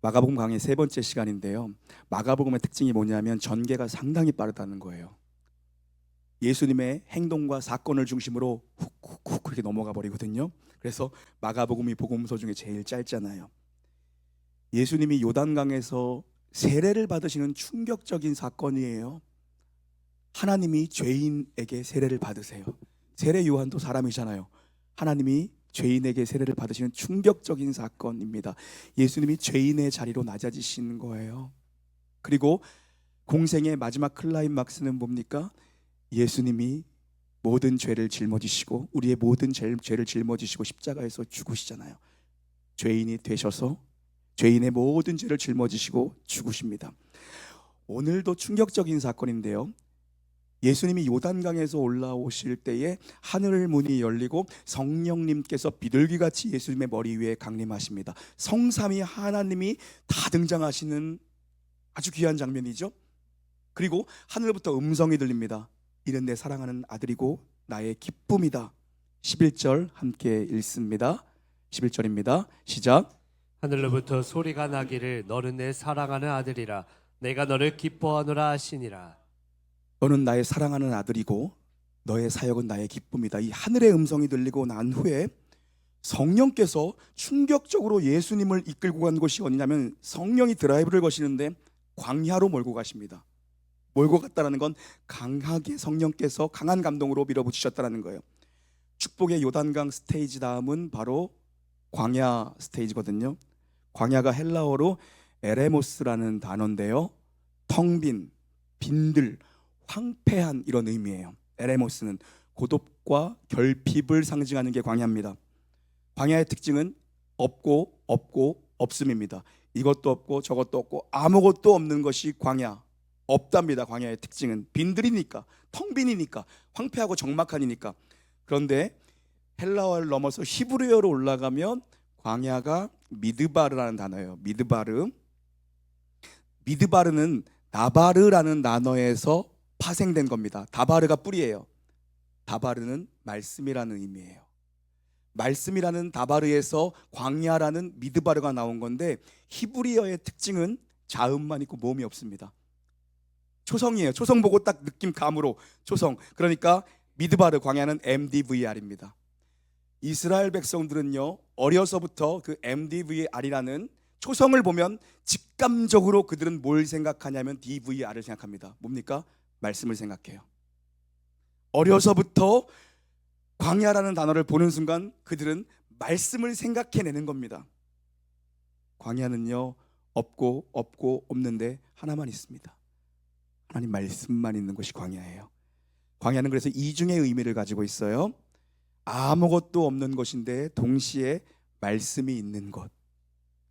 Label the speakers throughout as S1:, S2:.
S1: 마가복음 강의 세 번째 시간인데요. 마가복음의 특징이 뭐냐면 전개가 상당히 빠르다는 거예요. 예수님의 행동과 사건을 중심으로 훅훅훅 그렇게 넘어가 버리거든요. 그래서 마가복음이 복음서 중에 제일 짧잖아요. 예수님이 요단강에서 세례를 받으시는 충격적인 사건이에요. 하나님이 죄인에게 세례를 받으세요. 세례 요한도 사람이잖아요. 하나님이 죄인에게 세례를 받으시는 충격적인 사건입니다. 예수님이 죄인의 자리로 낮아지시는 거예요. 그리고 공생의 마지막 클라이막스는 뭡니까? 예수님이 모든 죄를 짊어지시고 우리의 모든 죄를 짊어지시고 십자가에서 죽으시잖아요. 죄인이 되셔서 죄인의 모든 죄를 짊어지시고 죽으십니다. 오늘도 충격적인 사건인데요. 예수님이 요단강에서 올라오실 때에 하늘 문이 열리고 성령님께서 비둘기같이 예수님의 머리 위에 강림하십니다. 성삼위 하나님이 다 등장하시는 아주 귀한 장면이죠. 그리고 하늘부터 음성이 들립니다. 이는 내 사랑하는 아들이고 나의 기쁨이다. 11절 함께 읽습니다. 11절입니다. 시작.
S2: 하늘로부터 소리가 나기를 너는 내 사랑하는 아들이라 내가 너를 기뻐하노라 하시니라.
S1: 너는 나의 사랑하는 아들이고 너의 사역은 나의 기쁨이다. 이 하늘의 음성이 들리고 난 후에 성령께서 충격적으로 예수님을 이끌고 간 곳이 어디냐면 성령이 드라이브를 거시는데 광야로 몰고 가십니다. 몰고 갔다는 건 강하게 성령께서 강한 감동으로 밀어붙이셨다는 거예요. 축복의 요단강 스테이지 다음은 바로 광야 스테이지거든요. 광야가 헬라어로 에레모스라는 단어인데요. 텅 빈, 빈들, 황폐한 이런 의미예요. 에레모스는 고독과 결핍을 상징하는 게 광야입니다. 광야의 특징은 없고 없음입니다. 이것도 없고 저것도 없고 아무것도 없는 것이 광야. 없답니다. 광야의 특징은 빈들이니까, 텅 빈이니까, 황폐하고 적막하니까. 그런데 헬라어를 넘어서 히브리어로 올라가면 광야가 미드바르라는 단어예요. 미드바르는 다바르라는 단어에서 파생된 겁니다. 다바르가 뿌리예요. 다바르는 말씀이라는 의미예요. 말씀이라는 다바르에서 광야라는 미드바르가 나온 건데 히브리어의 특징은 자음만 있고 모음이 없습니다. 초성이에요. 초성 보고 딱 느낌 감으로 초성. 그러니까 미드바르 광야는 MDVR입니다. 이스라엘 백성들은요 어려서부터 그 MDVR이라는 초성을 보면 직감적으로 그들은 뭘 생각하냐면 DVR을 생각합니다. 뭡니까? 말씀을 생각해요. 어려서부터 광야라는 단어를 보는 순간 그들은 말씀을 생각해내는 겁니다. 광야는요 없고 없는데 하나만 있습니다. 하나님 말씀만 있는 곳이 광야예요. 광야는 그래서 이중의 의미를 가지고 있어요. 아무것도 없는 곳인데 동시에 말씀이 있는 곳,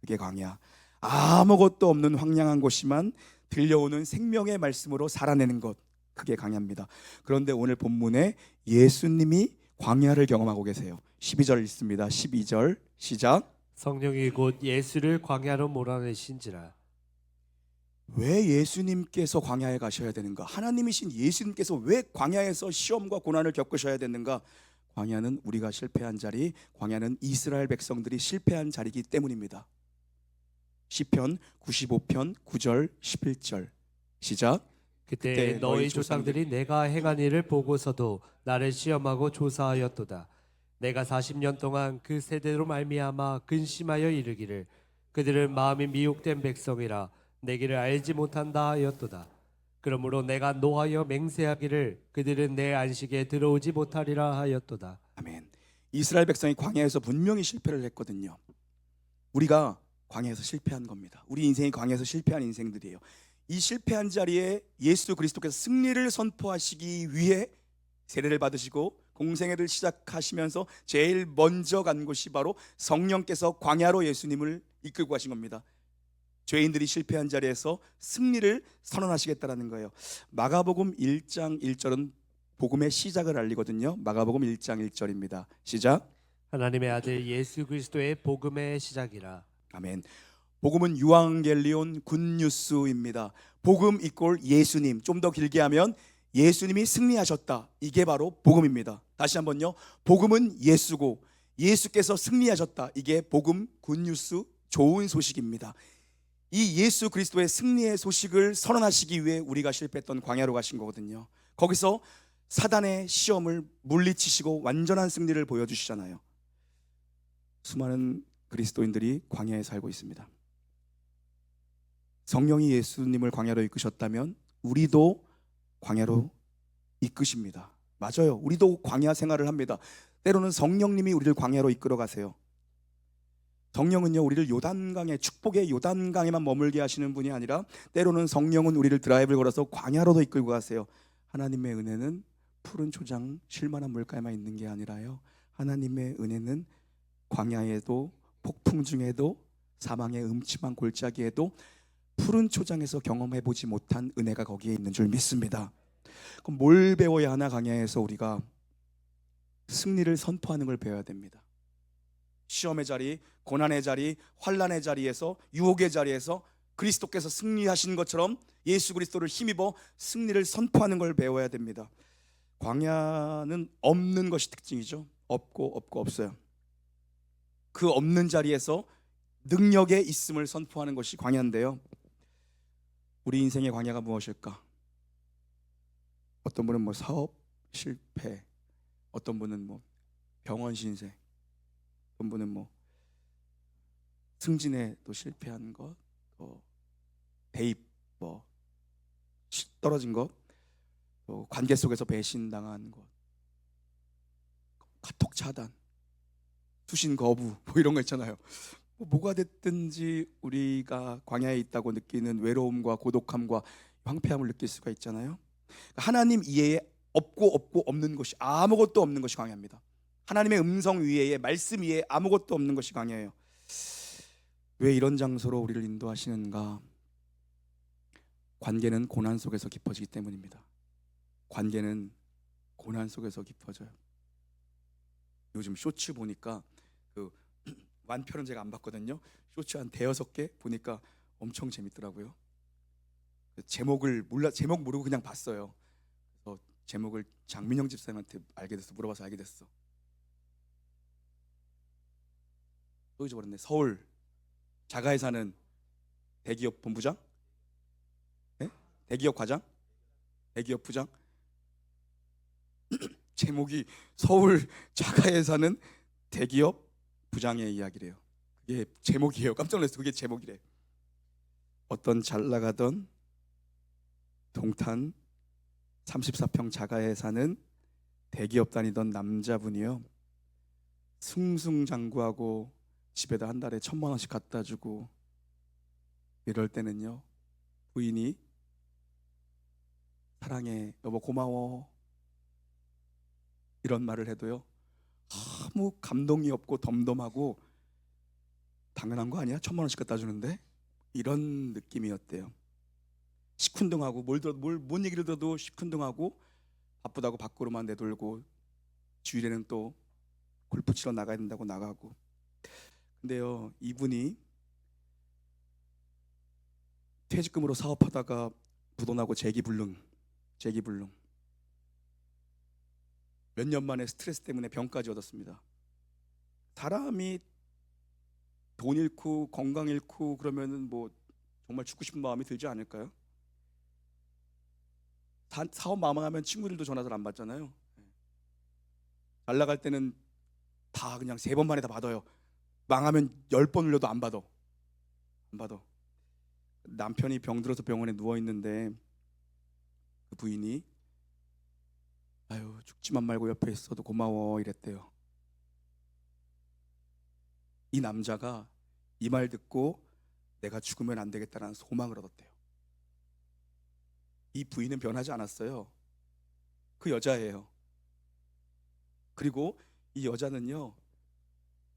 S1: 그게 광야. 아무것도 없는 황량한 곳이만 들려오는 생명의 말씀으로 살아내는 것, 그게 광야입니다. 그런데 오늘 본문에 예수님이 광야를 경험하고 계세요. 12절 읽습니다. 12절 시작.
S2: 성령이 곧 예수를 광야로 몰아내신지라.
S1: 왜 예수님께서 광야에 가셔야 되는가? 하나님이신 예수님께서 왜 광야에서 시험과 고난을 겪으셔야 되는가? 광야는 우리가 실패한 자리, 광야는 이스라엘 백성들이 실패한 자리이기 때문입니다. 시편 95편 9절 11절 시작.
S2: 그때 너희 조상들이 내가 행한 일을 보고서도 나를 시험하고 조사하였도다. 내가 40년 동안 그 세대로 말미암아 근심하여 이르기를 그들은 마음이 미혹된 백성이라 내 길을 알지 못한다 하였도다. 그러므로 내가 노하여 맹세하기를 그들은 내 안식에 들어오지 못하리라 하였도다.
S1: 아멘. 이스라엘 백성이 광야에서 분명히 실패를 했거든요. 우리가 광야에서 실패한 겁니다. 우리 인생이 광야에서 실패한 인생들이에요. 이 실패한 자리에 예수 그리스도께서 승리를 선포하시기 위해 세례를 받으시고 공생애를 시작하시면서 제일 먼저 간 곳이 바로 성령께서 광야로 예수님을 이끌고 가신 겁니다. 죄인들이 실패한 자리에서 승리를 선언하시겠다라는 거예요. 마가복음 1장 1절은 복음의 시작을 알리거든요. 마가복음 1장 1절입니다. 시작.
S2: 하나님의 아들 예수 그리스도의 복음의 시작이라.
S1: 아멘. 복음은 유앙겔리온 굿뉴스입니다. 복음 이꼴 예수님. 좀 더 길게 하면 예수님이 승리하셨다. 이게 바로 복음입니다. 다시 한번요. 복음은 예수고 예수께서 승리하셨다. 이게 복음 굿뉴스 좋은 소식입니다. 이 예수 그리스도의 승리의 소식을 선언하시기 위해 우리가 실패했던 광야로 가신 거거든요. 거기서 사단의 시험을 물리치시고 완전한 승리를 보여주시잖아요. 수많은 그리스도인들이 광야에 살고 있습니다. 성령이 예수님을 광야로 이끄셨다면 우리도 광야로 이끄십니다. 맞아요. 우리도 광야 생활을 합니다. 때로는 성령님이 우리를 광야로 이끌어 가세요. 성령은요, 우리를 요단강에, 축복의 요단강에만 머물게 하시는 분이 아니라 때로는 성령은 우리를 드라이브를 걸어서 광야로도 이끌고 가세요. 하나님의 은혜는 푸른 초장 쉴만한 물가에만 있는 게 아니라요, 하나님의 은혜는 광야에도, 폭풍 중에도, 사망의 음침한 골짜기에도 푸른 초장에서 경험해보지 못한 은혜가 거기에 있는 줄 믿습니다. 그럼 뭘 배워야 하나? 광야에서 우리가 승리를 선포하는 걸 배워야 됩니다. 시험의 자리, 고난의 자리, 환난의 자리에서, 유혹의 자리에서 그리스도께서 승리하신 것처럼 예수 그리스도를 힘입어 승리를 선포하는 걸 배워야 됩니다. 광야는 없는 것이 특징이죠. 없고 없어요. 그 없는 자리에서 능력의 있음을 선포하는 것이 광야인데요, 우리 인생의 광야가 무엇일까? 어떤 분은 뭐 사업 실패, 어떤 분은 뭐 병원 신세, 어떤 분은 뭐 승진에 또 실패한 것, 또 대입 뭐 떨어진 것, 또 관계 속에서 배신당한 것, 카톡 차단, 수신 거부, 뭐 이런 거 있잖아요. 뭐가 됐든지 우리가 광야에 있다고 느끼는 외로움과 고독함과 황폐함을 느낄 수가 있잖아요. 하나님 이외에 없고 없는 것이, 아무것도 없는 것이 광야입니다. 하나님의 음성 위에, 말씀 위에 아무것도 없는 것이 광야예요. 왜 이런 장소로 우리를 인도하시는가? 관계는 고난 속에서 깊어지기 때문입니다. 관계는 고난 속에서 깊어져요. 요즘 쇼츠 보니까 그 완편은 제가 안 봤거든요. 쇼츠 한 대여섯 개 보니까 엄청 재밌더라고요. 제목 모르고 그냥 봤어요. 그래서 제목을 장민영 집사님한테 물어봐서 알게 됐어. 또 잊어버렸네. 서울 자가에 사는 대기업 본부장? 네? 대기업 과장? 대기업 부장? 제목이 서울 자가에 사는 대기업 부장의 이야기래요. 그게 제목이에요. 깜짝 놀랐어요. 그게 제목이래. 어떤 잘 나가던 동탄 34평 자가에 사는 대기업 다니던 남자분이요, 승승장구하고 집에다 한 달에 1,000만 원씩 갖다 주고, 이럴 때는요, 부인이 사랑해, 여보 고마워, 이런 말을 해도요, 아무 감동이 없고 덤덤하고, 당연한 거 아니야? 1,000만 원씩 갖다 주는데? 이런 느낌이었대요. 시큰둥하고 뭔 얘기를 들어도 시큰둥하고, 바쁘다고 밖으로만 내돌고, 주일에는 또 골프 치러 나가야 된다고 나가고. 근데요, 이분이 퇴직금으로 사업하다가 부도나고 재기불능 몇 년 만에 스트레스 때문에 병까지 얻었습니다. 사람이 돈 잃고 건강 잃고 그러면은 뭐 정말 죽고 싶은 마음이 들지 않을까요? 사업 마감하면 친구들도 전화 잘 안 받잖아요. 잘 나갈 때는 다 그냥 3번 만에 다 받아요. 망하면 10번 울려도 안 받아. 남편이 병들어서 병원에 누워 있는데 그 부인이 아유 죽지만 말고 옆에 있어도 고마워 이랬대요. 이 남자가 이 말 듣고 내가 죽으면 안 되겠다는 소망을 얻었대요. 이 부인은 변하지 않았어요. 그 여자예요. 그리고 이 여자는요,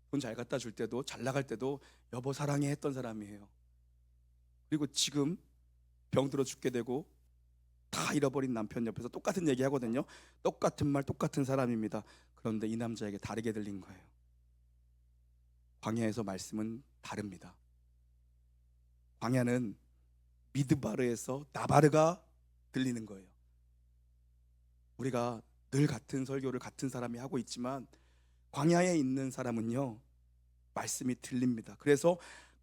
S1: 돈 잘 갖다 줄 때도, 잘 나갈 때도 여보 사랑해 했던 사람이에요. 그리고 지금 병들어 죽게 되고 다 잃어버린 남편 옆에서 똑같은 얘기 하거든요. 똑같은 말, 똑같은 사람입니다. 그런데 이 남자에게 다르게 들린 거예요. 광야에서 말씀은 다릅니다. 광야는 미드바르에서 나바르가 들리는 거예요. 우리가 늘 같은 설교를 같은 사람이 하고 있지만 광야에 있는 사람은요, 말씀이 들립니다. 그래서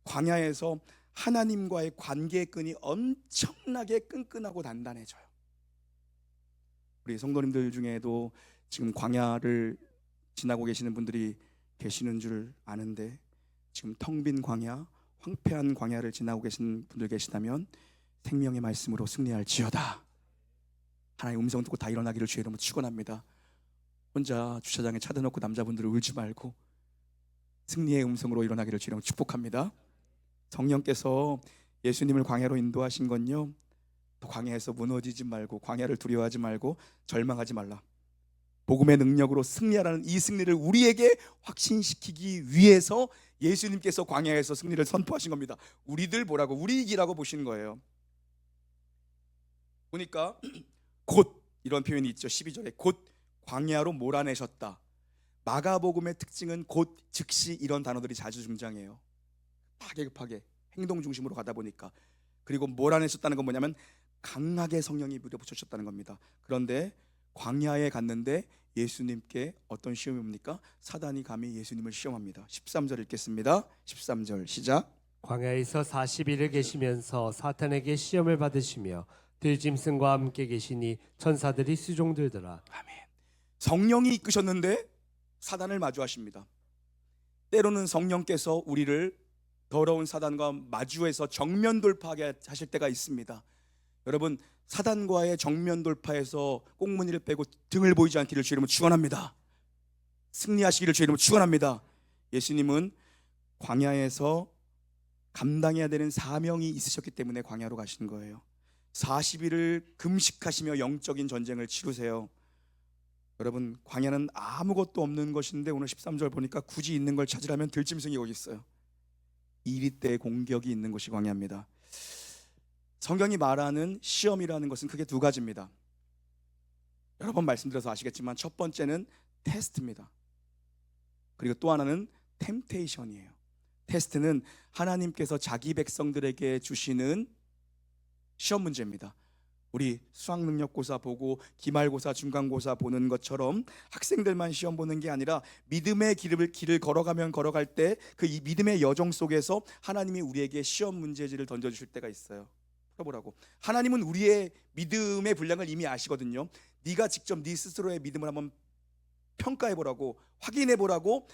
S1: 광야에서 하나님과의 관계의 끈이 엄청나게 끈끈하고 단단해져요. 우리 성도님들 중에도 지금 광야를 지나고 계시는 분들이 계시는 줄 아는데, 지금 텅 빈 광야, 황폐한 광야를 지나고 계신 분들 계시다면 생명의 말씀으로 승리할지어다. 하나님의 음성 듣고 다 일어나기를 주의 이름으로 축원합니다. 혼자 주차장에 차 대놓고 남자분들 울지 말고 승리의 음성으로 일어나기를 주의 이름으로 축복합니다. 성령께서 예수님을 광야로 인도하신 건요, 또 광야에서 무너지지 말고, 광야를 두려워하지 말고 절망하지 말라, 복음의 능력으로 승리하라는 이 승리를 우리에게 확신시키기 위해서 예수님께서 광야에서 승리를 선포하신 겁니다. 우리들 뭐라고? 우리 이기라고 보시는 거예요. 보니까 곧, 이런 표현이 있죠. 12절에 곧 광야로 몰아내셨다. 마가복음의 특징은 곧, 즉시, 이런 단어들이 자주 등장해요. 급하게 행동 중심으로 가다 보니까. 그리고 몰아내셨다는 건 뭐냐면 강하게 성령이 밀어붙이셨다는 겁니다. 그런데 광야에 갔는데 예수님께 어떤 시험이 옵니까? 사단이 감히 예수님을 시험합니다. 13절 읽겠습니다. 13절 시작.
S2: 광야에서 40일을 계시면서 사탄에게 시험을 받으시며 들짐승과 함께 계시니 천사들이 수종들더라.
S1: 아멘. 성령이 이끄셨는데 사단을 마주하십니다. 때로는 성령께서 우리를 더러운 사단과 마주해서 정면 돌파하게 하실 때가 있습니다. 여러분, 사단과의 정면 돌파에서 꽁무니를 빼고 등을 보이지 않기를 주의 이름으로 축원합니다. 승리하시기를 주의 이름으로 축원합니다. 예수님은 광야에서 감당해야 되는 사명이 있으셨기 때문에 광야로 가신 거예요. 40일을 금식하시며 영적인 전쟁을 치르세요. 여러분, 광야는 아무것도 없는 것인데 오늘 13절 보니까 굳이 있는 걸 찾으라면 들짐승이 거기 있어요. 이리때 공격이 있는 곳이 광야입니다. 성경이 말하는 시험이라는 것은 크게 두 가지입니다. 여러 번 말씀드려서 아시겠지만 첫 번째는 테스트입니다. 그리고 또 하나는 템테이션이에요. 테스트는 하나님께서 자기 백성들에게 주시는 시험 문제입니다. 우리 수학능력고사 보고 기말고사, 중간고사 보는 것처럼 학생들만 시험 보는 게 아니라 믿음의 길을 걸어가면 걸어갈 때 그 이 믿음의 여정 속에서 하나님이 우리에게 시험 문제지를 던져주실 때가 있어요. 풀어보라고. 하나님은 우리의 믿음의 분량을 이미 아시거든요. 네가 직접 네 스스로의 믿음을 한번 평가해보라고, 확인해보라고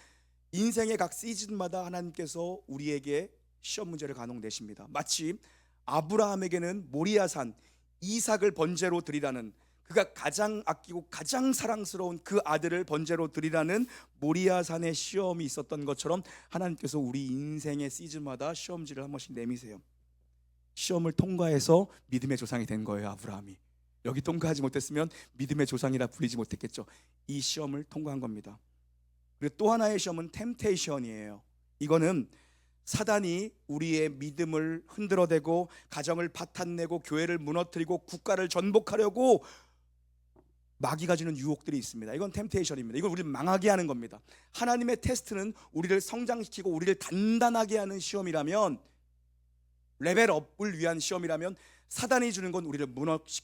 S1: 인생의 각 시즌마다 하나님께서 우리에게 시험 문제를 간혹 내십니다. 마치 아브라함에게는 모리아산 이삭을 번제로 드리라는, 그가 가장 아끼고 가장 사랑스러운 그 아들을 번제로 드리라는 모리아산의 시험이 있었던 것처럼 하나님께서 우리 인생의 시즌마다 시험지를 한 번씩 내미세요. 시험을 통과해서 믿음의 조상이 된 거예요. 아브라함이 여기 통과하지 못했으면 믿음의 조상이라 불리지 못했겠죠. 이 시험을 통과한 겁니다. 그리고 또 하나의 시험은 템테이션이에요. 이거는 사단이 우리의 믿음을 흔들어대고 가정을 파탄내고 교회를 무너뜨리고 국가를 전복하려고 마귀가 주는 유혹들이 있습니다. 이건 템테이션입니다. 이건 우리를 망하게 하는 겁니다. 하나님의 테스트는 우리를 성장시키고 우리를 단단하게 하는 시험이라면, 레벨업을 위한 시험이라면, 사단이 주는 건 우리를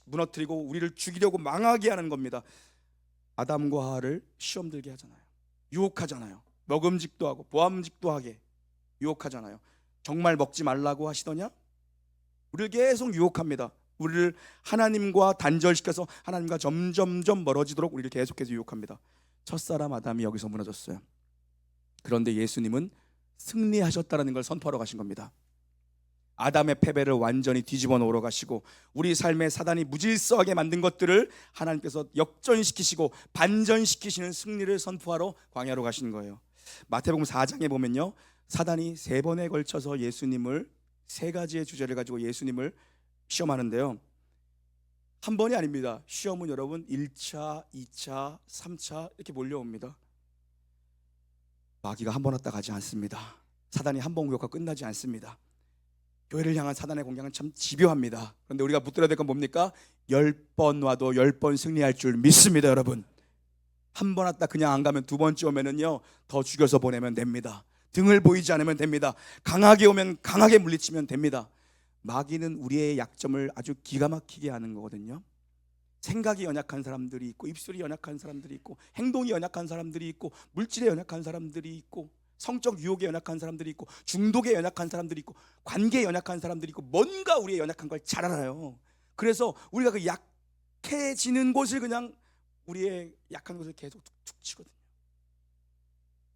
S1: 무너뜨리고 우리를 죽이려고 망하게 하는 겁니다. 아담과 하와를 시험 들게 하잖아요. 유혹하잖아요. 먹음직도 하고 보암직도 하게 유혹하잖아요. 정말 먹지 말라고 하시더냐? 우리를 계속 유혹합니다. 우리를 하나님과 단절시켜서 하나님과 점점점 멀어지도록 우리를 계속해서 유혹합니다. 첫사람 아담이 여기서 무너졌어요. 그런데 예수님은 승리하셨다는 걸 선포하러 가신 겁니다. 아담의 패배를 완전히 뒤집어 놓으러 가시고 우리 삶의 사단이 무질서하게 만든 것들을 하나님께서 역전시키시고 반전시키시는 승리를 선포하러 광야로 가신 거예요. 마태복음 4장에 보면요, 사단이 3번에 걸쳐서 예수님을, 3가지의 주제를 가지고 예수님을 시험하는데요, 한 번이 아닙니다. 시험은 여러분 1차, 2차, 3차 이렇게 몰려옵니다. 마귀가 한 번 왔다 가지 않습니다. 사단이 한 번 공격하고 끝나지 않습니다. 교회를 향한 사단의 공격은 참 집요합니다. 그런데 우리가 붙들어야 될 건 뭡니까? 10번 와도 10번 승리할 줄 믿습니다. 여러분, 한 번 왔다 그냥 안 가면 2번째 오면은요 더 죽여서 보내면 됩니다. 등을 보이지 않으면 됩니다. 강하게 오면 강하게 물리치면 됩니다. 마귀는 우리의 약점을 아주 기가 막히게 하는 거거든요. 생각이 연약한 사람들이 있고, 입술이 연약한 사람들이 있고, 행동이 연약한 사람들이 있고, 물질에 연약한 사람들이 있고, 성적 유혹에 연약한 사람들이 있고, 중독에 연약한 사람들이 있고, 관계에 연약한 사람들이 있고, 뭔가 우리의 연약한 걸 잘 알아요. 그래서 우리가 그 약해지는 곳을 그냥 우리의 약한 곳을 계속 툭툭 치거든요.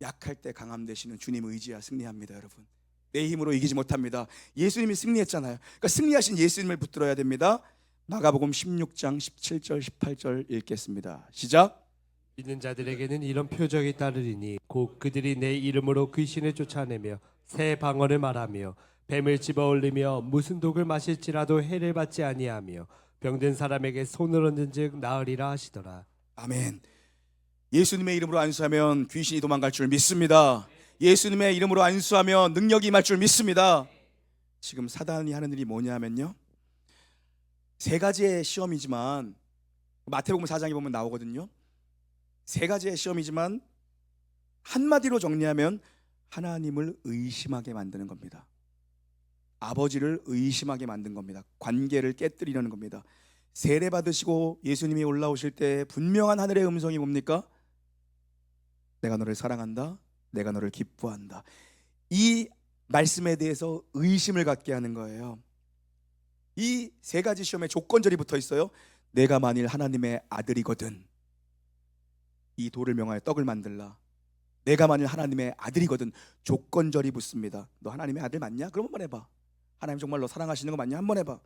S1: 약할 때 강함 되시는 주님 의지야 승리합니다. 여러분, 내 힘으로 이기지 못합니다. 예수님이 승리했잖아요. 그러니까 승리하신 예수님을 붙들어야 됩니다. 마가복음 16장 17절 18절 읽겠습니다. 시작.
S2: 믿는 자들에게는 이런 표적이 따르리니 곧 그들이 내 이름으로 귀신을 쫓아내며 새 방언을 말하며 뱀을 집어올리며 무슨 독을 마실지라도 해를 받지 아니하며 병든 사람에게 손을 얹은즉 나으리라 하시더라.
S1: 아멘. 예수님의 이름으로 안수하면 귀신이 도망갈 줄 믿습니다. 예수님의 이름으로 안수하면 능력이 임할 줄 믿습니다. 지금 사단이 하는 일이 뭐냐면요, 세 가지의 시험이지만 마태복음 4장에 보면 나오거든요. 세 가지의 시험이지만 한마디로 정리하면 하나님을 의심하게 만드는 겁니다. 아버지를 의심하게 만든 겁니다. 관계를 깨뜨리려는 겁니다. 세례 받으시고 예수님이 올라오실 때 분명한 하늘의 음성이 뭡니까? 내가 너를 사랑한다, 내가 너를 기뻐한다. 이 말씀에 대해서 의심을 갖게 하는 거예요. 이 세 가지 시험에 조건절이 붙어 있어요. 내가 만일 하나님의 아들이거든 이 돌을 명하여 떡을 만들라. 내가 만일 하나님의 아들이거든, 조건절이 붙습니다. 너 하나님의 아들 맞냐? 그럼 한번 해봐. 하나님 정말 너 사랑하시는 거 맞냐? 한번 해봐.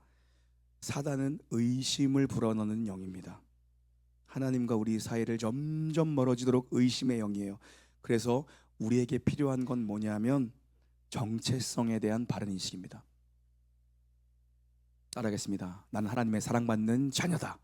S1: 사단은 의심을 불어넣는 영입니다. 하나님과 우리 사이를 점점 멀어지도록 의심의 영이에요. 그래서 우리에게 필요한 건 뭐냐면 정체성에 대한 바른 인식입니다. 따라하겠습니다. 나는 하나님의 사랑받는 자녀다.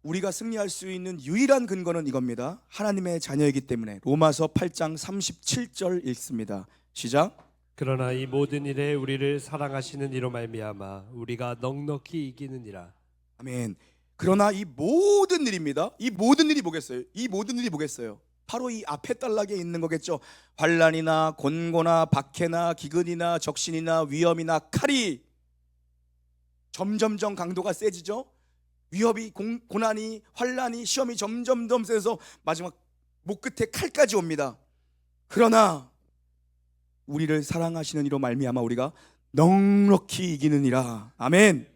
S1: 우리가 승리할 수 있는 유일한 근거는 이겁니다. 하나님의 자녀이기 때문에. 로마서 8장 37절 읽습니다. 시작.
S2: 그러나 이 모든 일에 우리를 사랑하시는 이로 말미암아 우리가 넉넉히 이기느니라.
S1: 아멘. 그러나 이 모든 일입니다. 이 모든 일이 뭐겠어요? 이 모든 일이 뭐겠어요? 바로 이 앞에 단락에 있는 거겠죠. 환난이나 곤고나 박해나 기근이나 적신이나 위험이나 칼이 점점점 강도가 세지죠. 위협이, 고난이, 환난이, 시험이 점점 더 세서 마지막 목 끝에 칼까지 옵니다. 그러나 우리를 사랑하시는 이로 말미암아 우리가 넉넉히 이기느니라. 아멘.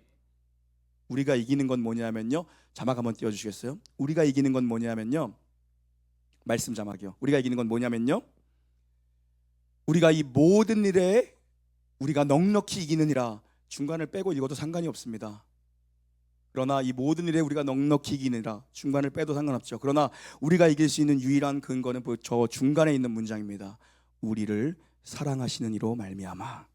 S1: 우리가 이기는 건 뭐냐면요, 자막 한번 띄워주시겠어요? 우리가 이기는 건 뭐냐면요, 말씀 자막이요. 우리가 이기는 건 뭐냐면요, 우리가 이 모든 일에 우리가 넉넉히 이기느니라. 중간을 빼고 읽어도 상관이 없습니다. 그러나 이 모든 일에 우리가 넉넉히 이기느라, 중간을 빼도 상관없죠. 그러나 우리가 이길 수 있는 유일한 근거는 저 중간에 있는 문장입니다. 우리를 사랑하시는 이로 말미암아.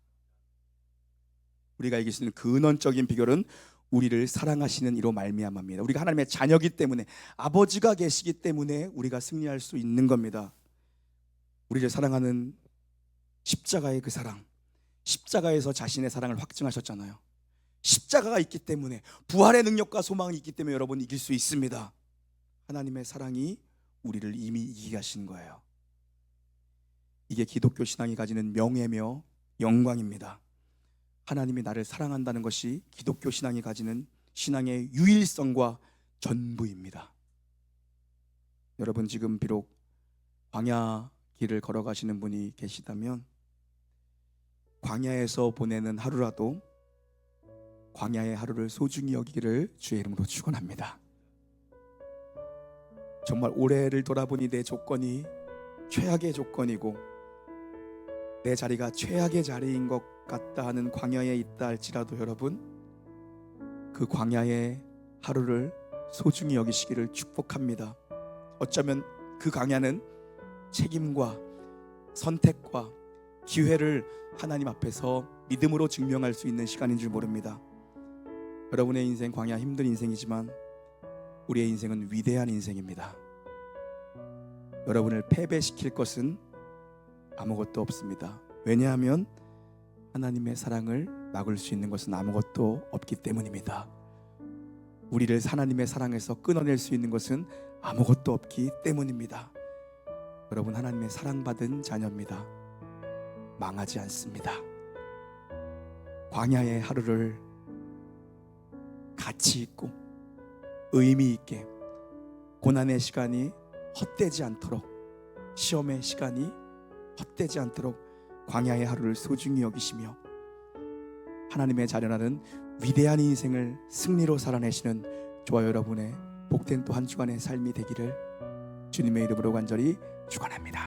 S1: 우리가 이길 수 있는 근원적인 비결은 우리를 사랑하시는 이로 말미암아입니다. 우리가 하나님의 자녀이기 때문에, 아버지가 계시기 때문에 우리가 승리할 수 있는 겁니다. 우리를 사랑하는 십자가의 그 사랑, 십자가에서 자신의 사랑을 확증하셨잖아요. 십자가가 있기 때문에, 부활의 능력과 소망이 있기 때문에 여러분 이길 수 있습니다. 하나님의 사랑이 우리를 이미 이기게 하신 거예요. 이게 기독교 신앙이 가지는 명예며 영광입니다. 하나님이 나를 사랑한다는 것이 기독교 신앙이 가지는 신앙의 유일성과 전부입니다. 여러분, 지금 비록 광야 길을 걸어가시는 분이 계시다면 광야에서 보내는 하루라도 광야의 하루를 소중히 여기기를 주의 이름으로 축원합니다. 정말 올해를 돌아보니 내 조건이 최악의 조건이고 내 자리가 최악의 자리인 것 같다 하는 광야에 있다 할지라도 여러분, 그 광야의 하루를 소중히 여기시기를 축복합니다. 어쩌면 그 광야는 책임과 선택과 기회를 하나님 앞에서 믿음으로 증명할 수 있는 시간인 줄 모릅니다. 여러분의 인생 광야 힘든 인생이지만 우리의 인생은 위대한 인생입니다. 여러분을 패배시킬 것은 아무것도 없습니다. 왜냐하면 하나님의 사랑을 막을 수 있는 것은 아무것도 없기 때문입니다. 우리를 하나님의 사랑에서 끊어낼 수 있는 것은 아무것도 없기 때문입니다. 여러분, 하나님의 사랑받은 자녀입니다. 망하지 않습니다. 광야의 하루를 가치 있고 의미 있게, 고난의 시간이 헛되지 않도록 시험의 시간이 헛되지 않도록 광야의 하루를 소중히 여기시며 하나님의 자녀라는 위대한 인생을 승리로 살아내시는 저와 여러분의 복된 또 한 주간의 삶이 되기를 주님의 이름으로 간절히 축원합니다.